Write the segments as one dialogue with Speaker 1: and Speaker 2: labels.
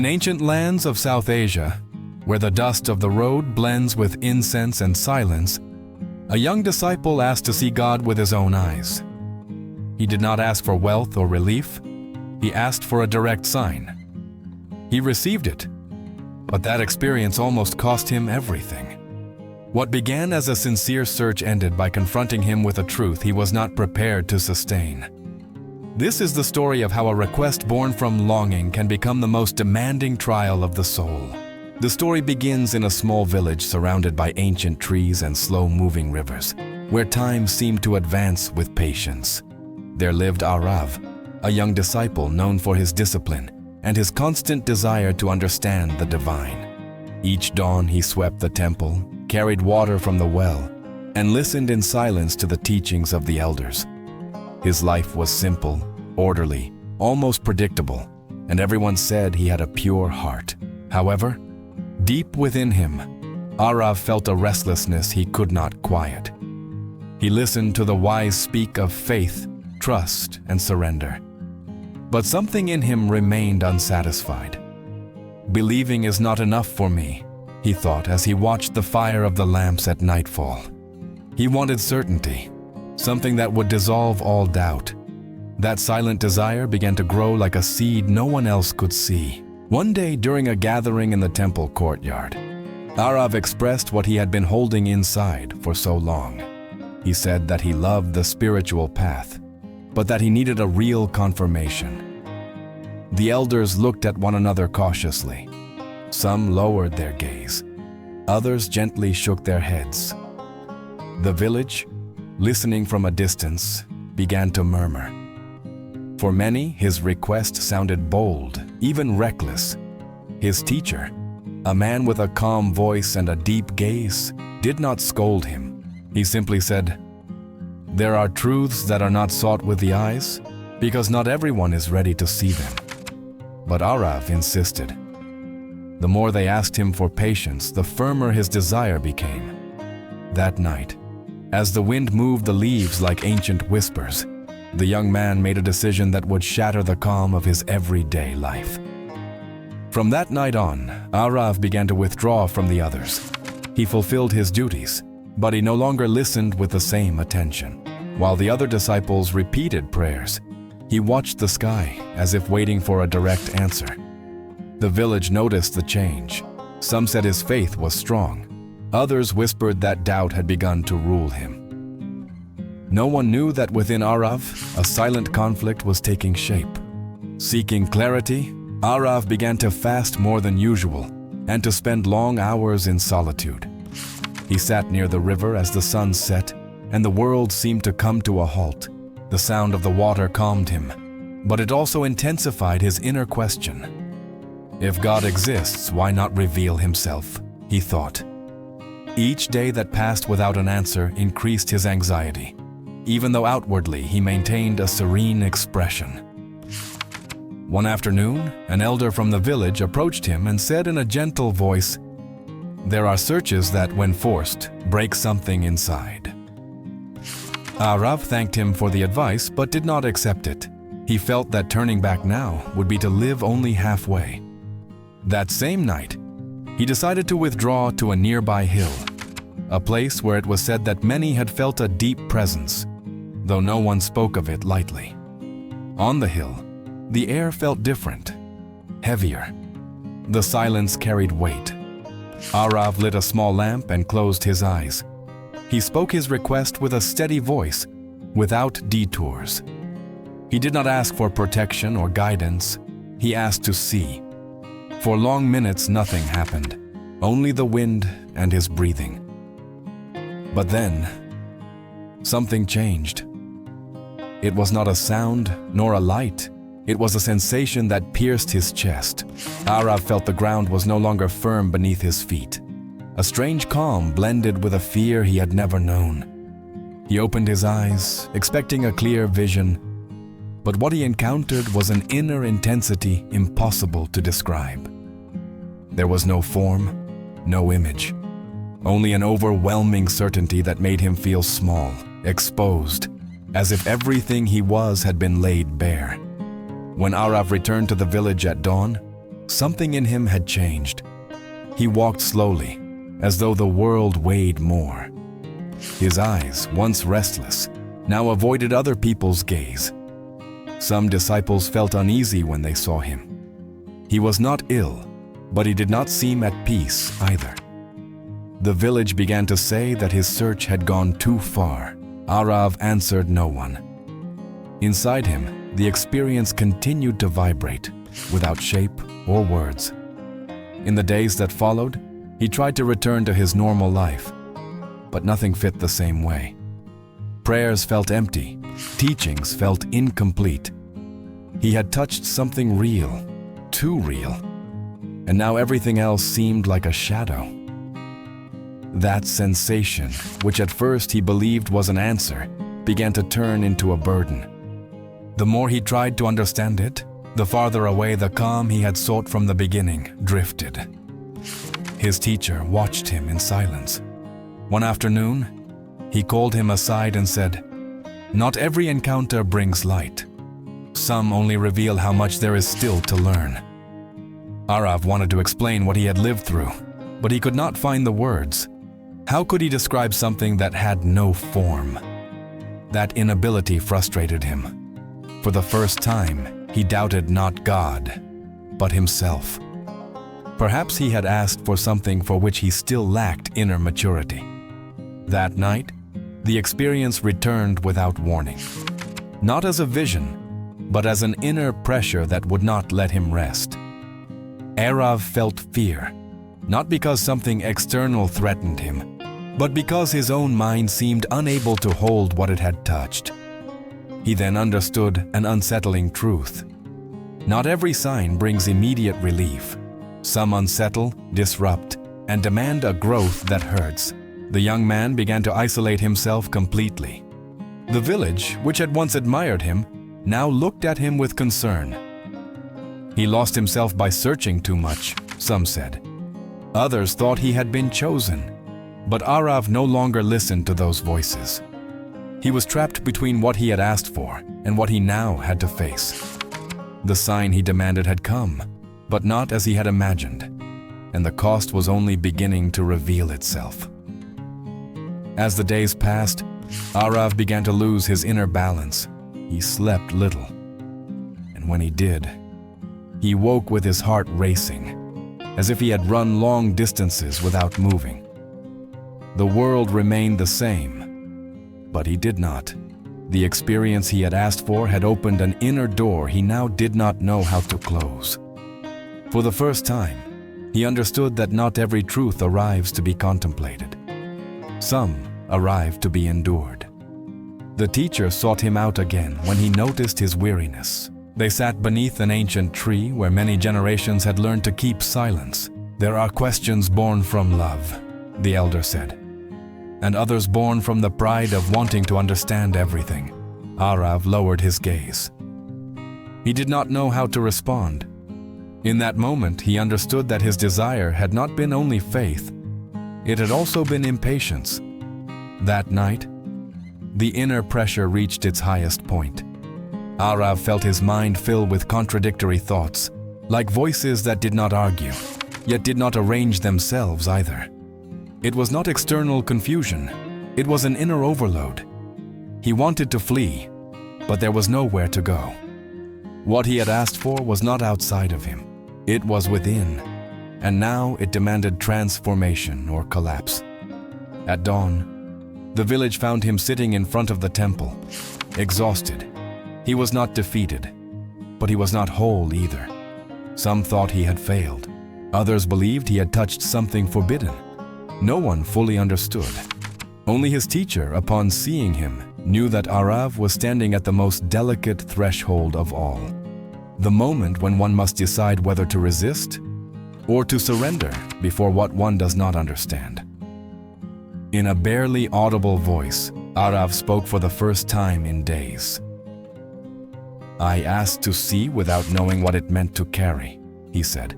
Speaker 1: ancient lands of South Asia, where the dust of the road blends with incense and silence, a young disciple asked to see God with his own eyes. He did not ask for wealth or relief. He asked for a direct sign. He received it, but that experience almost cost him everything. What began as a sincere search ended by confronting him with a truth he was not prepared to sustain. This is the story of how a request born from longing can become the most demanding trial of the soul. The story begins in a small village surrounded by ancient trees and slow-moving rivers, where time seemed to advance with patience. There lived Arav, a young disciple known for his discipline and his constant desire to understand the divine. Each dawn he swept the temple, carried water from the well, and listened in silence to the teachings of the elders. His life was simple, orderly, almost predictable, and everyone said he had a pure heart. However, deep within him, Arav felt a restlessness he could not quiet. He listened to the wise speak of faith, trust, and surrender. But something in him remained unsatisfied. Believing is not enough for me, he thought as he watched the fire of the lamps at nightfall. He wanted certainty, something that would dissolve all doubt. That silent desire began to grow like a seed no one else could see. One day during a gathering in the temple courtyard, Arav expressed what he had been holding inside for so long. He said that he loved the spiritual path, but that he needed a real confirmation. The elders looked at one another cautiously. Some lowered their gaze. Others gently shook their heads. The village, listening from a distance, began to murmur. For many, his request sounded bold, even reckless. His teacher, a man with a calm voice and a deep gaze, did not scold him. He simply said, "There are truths that are not sought with the eyes, because not everyone is ready to see them." But Arav insisted. The more they asked him for patience, the firmer his desire became. That night, as the wind moved the leaves like ancient whispers, the young man made a decision that would shatter the calm of his everyday life. From that night on, Arav began to withdraw from the others. He fulfilled his duties, but he no longer listened with the same attention. While the other disciples repeated prayers, he watched the sky as if waiting for a direct answer. The village noticed the change. Some said his faith was strong. Others whispered that doubt had begun to rule him. No one knew that within Arav, a silent conflict was taking shape. Seeking clarity, Arav began to fast more than usual and to spend long hours in solitude. He sat near the river as the sun set, and the world seemed to come to a halt. The sound of the water calmed him, but it also intensified his inner question. If God exists, why not reveal himself? He thought. Each day that passed without an answer increased his anxiety, even though outwardly he maintained a serene expression. One afternoon, an elder from the village approached him and said in a gentle voice, "There are searches that, when forced, break something inside." Arav thanked him for the advice but did not accept it. He felt that turning back now would be to live only halfway. That same night, he decided to withdraw to a nearby hill, a place where it was said that many had felt a deep presence, though no one spoke of it lightly. On the hill, the air felt different, heavier. The silence carried weight. Arav lit a small lamp and closed his eyes. He spoke his request with a steady voice, without detours. He did not ask for protection or guidance. He asked to see. For long minutes, nothing happened, only the wind and his breathing. But then, something changed. It was not a sound nor a light. It was a sensation that pierced his chest. Arav felt the ground was no longer firm beneath his feet. A strange calm blended with a fear he had never known. He opened his eyes, expecting a clear vision, but what he encountered was an inner intensity impossible to describe. There was no form, no image, only an overwhelming certainty that made him feel small, exposed, as if everything he was had been laid bare. When Arav returned to the village at dawn, Something in him had changed. He walked slowly, as though the world weighed more. His eyes, once restless, now avoided other people's gaze. Some disciples felt uneasy when they saw him. He was not ill, but he did not seem at peace either. The village began to say that his search had gone too far. Arav answered no one. Inside him, the experience continued to vibrate, without shape or words. In the days that followed, he tried to return to his normal life, but nothing fit the same way. Prayers felt empty, teachings felt incomplete. He had touched something real, too real, and now everything else seemed like a shadow. That sensation, which at first he believed was an answer, began to turn into a burden. The more he tried to understand it, the farther away the calm he had sought from the beginning drifted. His teacher watched him in silence. One afternoon, he called him aside and said, "Not every encounter brings light. Some only reveal how much there is still to learn." Arav wanted to explain what he had lived through, but he could not find the words. How could he describe something that had no form? That inability frustrated him. For the first time, he doubted not God, but himself. Perhaps he had asked for something for which he still lacked inner maturity. That night, the experience returned without warning. Not as a vision, but as an inner pressure that would not let him rest. Arav felt fear, not because something external threatened him, but because his own mind seemed unable to hold what it had touched. He then understood an unsettling truth. Not every sign brings immediate relief. Some unsettle, disrupt, and demand a growth that hurts. The young man began to isolate himself completely. The village, which had once admired him, now looked at him with concern. He lost himself by searching too much, some said. Others thought he had been chosen. But Arav no longer listened to those voices. He was trapped between what he had asked for and what he now had to face. The sign he demanded had come, but not as he had imagined, and the cost was only beginning to reveal itself. As the days passed, Arav began to lose his inner balance. He slept little, and when he did, he woke with his heart racing, as if he had run long distances without moving. The world remained the same, but he did not. The experience he had asked for had opened an inner door he now did not know how to close. For the first time, he understood that not every truth arrives to be contemplated. Some arrive to be endured. The teacher sought him out again when he noticed his weariness. They sat beneath an ancient tree where many generations had learned to keep silence. "There are questions born from love," the elder said, "and others born from the pride of wanting to understand everything." Arav lowered his gaze. He did not know how to respond. In that moment, he understood that his desire had not been only faith, it had also been impatience. That night, the inner pressure reached its highest point. Arav felt his mind fill with contradictory thoughts, like voices that did not argue, yet did not arrange themselves either. It was not external confusion, it was an inner overload. He wanted to flee, but there was nowhere to go. What he had asked for was not outside of him, it was within, and now it demanded transformation or collapse. At dawn, the village found him sitting in front of the temple, exhausted. He was not defeated, but he was not whole either. Some thought he had failed. Others believed he had touched something forbidden. No one fully understood. Only his teacher, upon seeing him, knew that Arav was standing at the most delicate threshold of all. The moment when one must decide whether to resist or to surrender before what one does not understand. In a barely audible voice, Arav spoke for the first time in days. "I asked to see without knowing what it meant to carry," he said.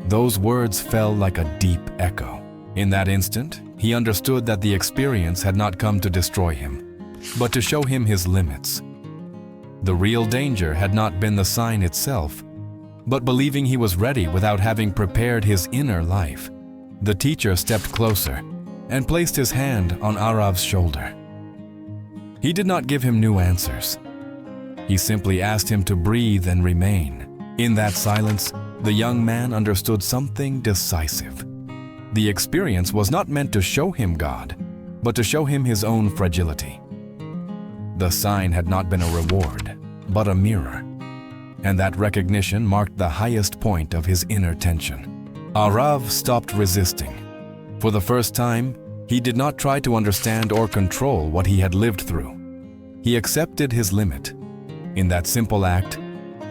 Speaker 1: Those words fell like a deep echo. In that instant, he understood that the experience had not come to destroy him, but to show him his limits. The real danger had not been the sign itself, But believing he was ready without having prepared his inner life, the teacher stepped closer and placed his hand on Arav's shoulder. He did not give him new answers. He simply asked him to breathe and remain. In that silence, the young man understood something decisive. The experience was not meant to show him God, but to show him his own fragility. The sign had not been a reward, but a mirror, and that recognition marked the highest point of his inner tension. Arav stopped resisting. For the first time, he did not try to understand or control what he had lived through. He accepted his limit. In that simple act,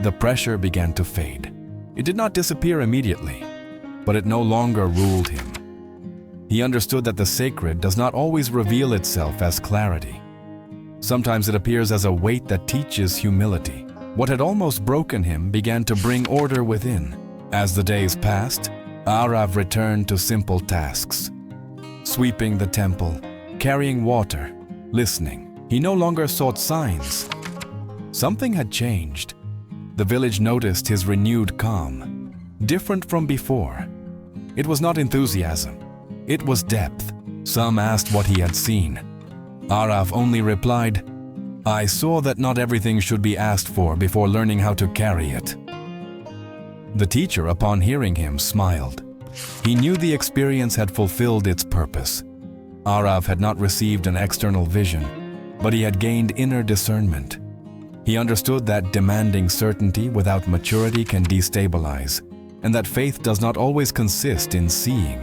Speaker 1: the pressure began to fade. It did not disappear immediately, but it no longer ruled him. He understood that the sacred does not always reveal itself as clarity. Sometimes it appears as a weight that teaches humility. What had almost broken him began to bring order within. As the days passed, Arav returned to simple tasks. Sweeping the temple, carrying water, listening. He no longer sought signs. Something had changed. The village noticed his renewed calm, different from before. It was not enthusiasm, it was depth. Some asked what he had seen. Arav only replied, "I saw that not everything should be asked for before learning how to carry it." The teacher, upon hearing him, smiled. He knew the experience had fulfilled its purpose. Arav had not received an external vision, but he had gained inner discernment. He understood that demanding certainty without maturity can destabilize, and that faith does not always consist in seeing,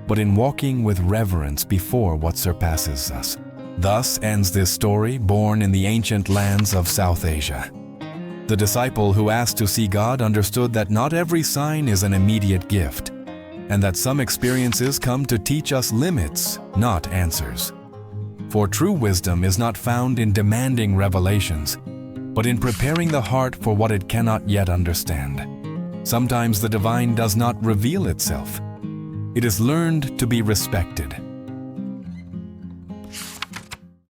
Speaker 1: but in walking with reverence before what surpasses us. Thus ends this story born in the ancient lands of South Asia. The disciple who asked to see God understood that not every sign is an immediate gift, and that some experiences come to teach us limits, not answers. For true wisdom is not found in demanding revelations, but in preparing the heart for what it cannot yet understand. Sometimes the divine does not reveal itself. It is learned to be respected.